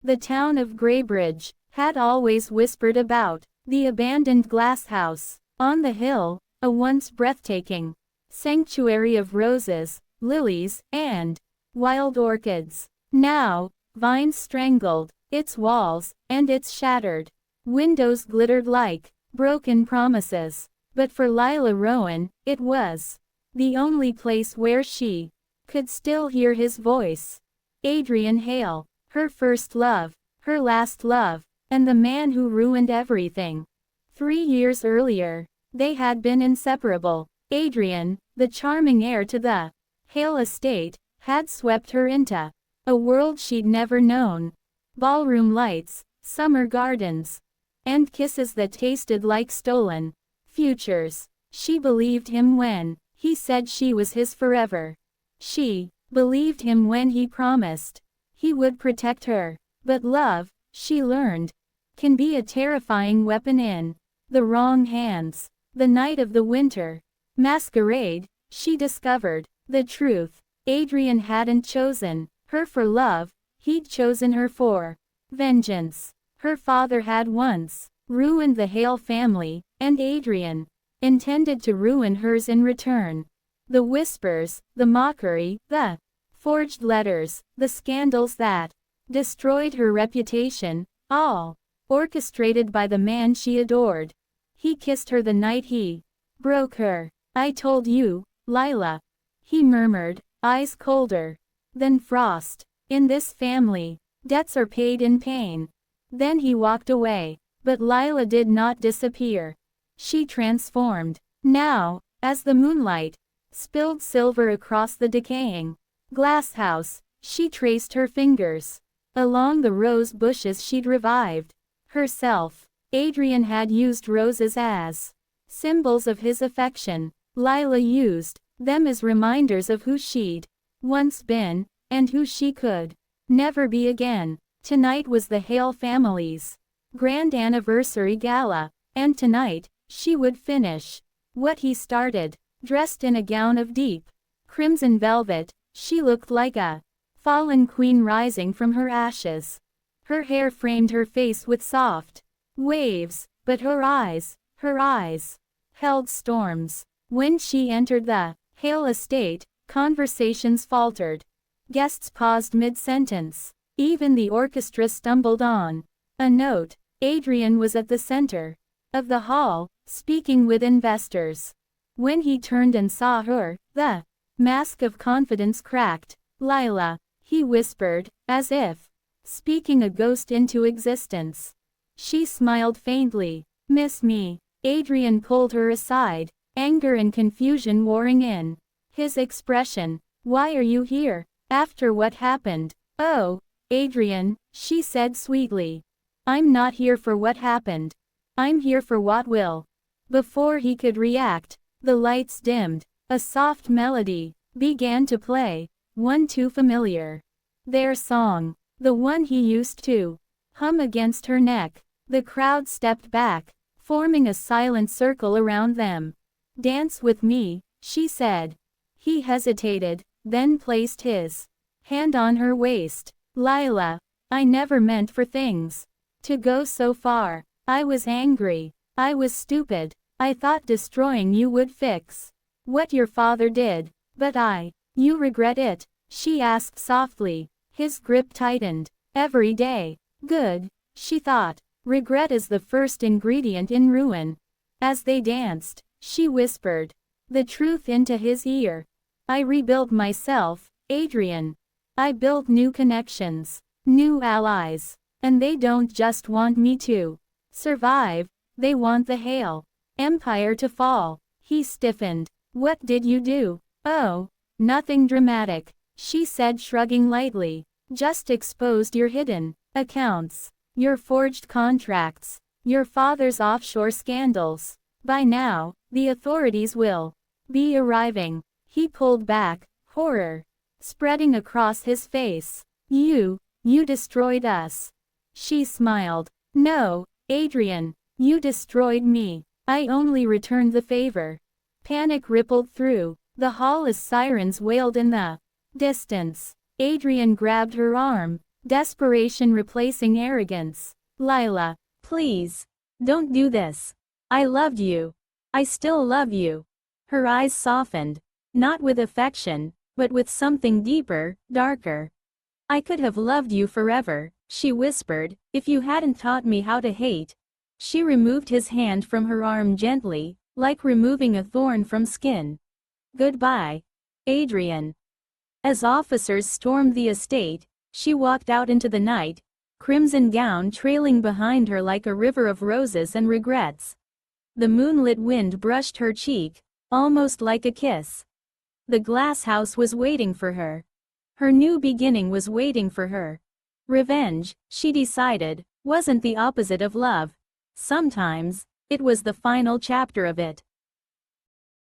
The town of Greybridge had always whispered about the abandoned glass house on the hill, a once breathtaking sanctuary of roses, lilies, and wild orchids. Now, vines strangled its walls, and its shattered windows glittered like broken promises. But for Lila Rowan, it was the only place where she could still hear his voice. Adrian Hale, her first love, her last love, and the man who ruined everything. 3 years earlier, they had been inseparable. Adrian, the charming heir to the Hale estate, had swept her into a world she'd never known. Ballroom lights, summer gardens, and kisses that tasted like stolen futures. She believed him when he said she was his forever. She believed him when he promised he would protect her. But love, she learned, can be a terrifying weapon in the wrong hands. The night of the winter masquerade, she discovered the truth. Adrian hadn't chosen her for love, he'd chosen her for vengeance. Her father had once ruined the Hale family, and Adrian intended to ruin hers in return. The whispers, the mockery, the forged letters, the scandals that destroyed her reputation, all orchestrated by the man she adored. He kissed her the night he broke her. "I told you, Lila," he murmured, eyes colder than frost. "In this family, debts are paid in pain." Then he walked away. But Lila did not disappear. She transformed. Now, as the moonlight spilled silver across the decaying glass house, she traced her fingers along the rose bushes she'd revived herself. Adrian had used roses as symbols of his affection. Lila used them as reminders of who she'd once been, and who she could never be again. Tonight was the Hale family's grand anniversary gala, and tonight, she would finish what he started. Dressed in a gown of deep crimson velvet, she looked like a fallen queen rising from her ashes. Her hair framed her face with soft waves, but her eyes held storms. When she entered the Hale estate, conversations faltered. Guests paused mid-sentence. Even the orchestra stumbled on a note. Adrian was at the center of the hall, speaking with investors. When he turned and saw her, the mask of confidence cracked. "Lila," he whispered, as if speaking a ghost into existence. She smiled faintly. "Miss me?" Adrian pulled her aside, anger and confusion warring in his expression. "Why are you here? After what happened?" "Oh, Adrian," she said sweetly. "I'm not here for what happened. I'm here for what will." Before he could react, the lights dimmed. A soft melody began to play, one too familiar. Their song, the one he used to hum against her neck. The crowd stepped back, forming a silent circle around them. "Dance with me," she said. He hesitated, then placed his hand on her waist. "Lila, I never meant for things to go so far. I was angry. I was stupid. I thought destroying you would fix what your father did. But you regret it?" she asked softly. His grip tightened. "Every day." "Good," she thought. "Regret is the first ingredient in ruin." As they danced, she whispered the truth into his ear. "I rebuilt myself, Adrian. I built new connections, new allies. And they don't just want me to survive, they want the Hale empire to fall." He stiffened. "What did you do?" "Oh, nothing dramatic," she said, shrugging lightly. "Just exposed your hidden accounts, your forged contracts, your father's offshore scandals. By now, the authorities will be arriving." He pulled back, horror spreading across his face. You destroyed us." She smiled. "No, Adrian, you destroyed me. I only returned the favor." Panic rippled through the hall as sirens wailed in the distance. Adrian grabbed her arm. desperation replacing arrogance. Lila, please, don't do this. I loved you. I still love you. Her eyes softened, not with affection, but with something deeper, darker. I could have loved you forever, she whispered, if you hadn't taught me how to hate. She removed his hand from her arm gently, like removing a thorn from skin. Goodbye, Adrian. As officers stormed the estate, she walked out into the night, crimson gown trailing behind her like a river of roses and regrets. The moonlit wind brushed her cheek, almost like a kiss. The glass house was waiting for her. Her new beginning was waiting for her. Revenge, she decided, wasn't the opposite of love. Sometimes, it was the final chapter of it.